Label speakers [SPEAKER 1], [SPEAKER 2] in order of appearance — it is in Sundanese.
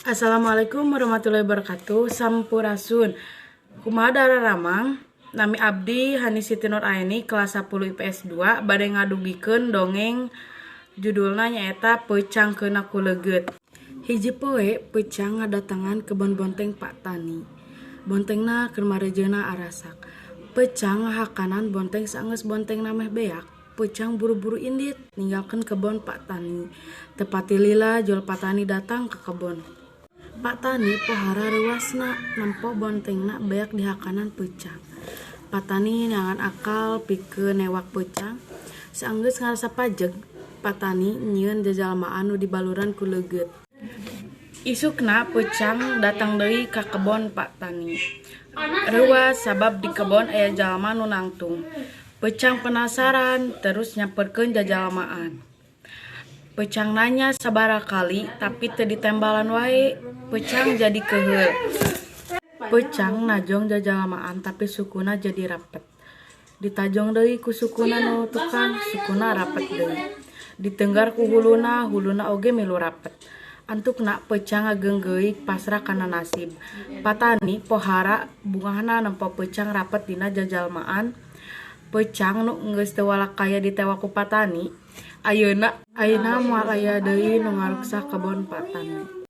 [SPEAKER 1] Assalamualaikum warahmatullahi wabarakatuh. Sampurasun. Kumaha dararamang nami abdi Hani Siti Nur Aini kelas 10 IPS 2 bade ngadugikeun dongeng judulna nyaeta Peucang Keuna Kuleget. Hiji poe Peucang ngadatangan kebon bonteng Pak Tani. Bontengna keur marejeuna arasak. Peucang ngahakanan bonteng saenggeus bontengna meh beak. Peucang buru-buru indit ninggalkeun kebon Pak Tani. Tepati lila jual Pak Tani datang ke kebon. Pak Tani pohara reuasna nempo bontengna beak di hakanan Peucang. Pak Tani neangan akal pikeun newak Peucang. Saenggeus ngarasa pajeg, Pak Tani nyieun jajalmaan nu dibaluran ku leugeut. Isukna Peucang datang deui ka kebon Pak Tani. Reuas sabab di kebon aya jalma nu nangtung. Peucang penasaran terus nyamperkeun jajalmaan. Peucang nanya sabaraha kali tapi teu ditembalan wae. Peucang jadi keheul. Peucang najong jajalmaan tapi sukuna jadi rapet. Ditajong deui ku sukuna nu tukang, sukuna rapet deui. Ditenggar ku huluna, huluna oge milu rapet. Antukna Peucang ngageunggeuyik pasrah kana nasib. Pak Tani pohara bungahna nempo Peucang rapet dina jajalmaan. Peucang nu geus teu walak kaya ditewa ku Pak Tani, ayeuna moal aya deui nu ngaruksa kebon Pak Tani.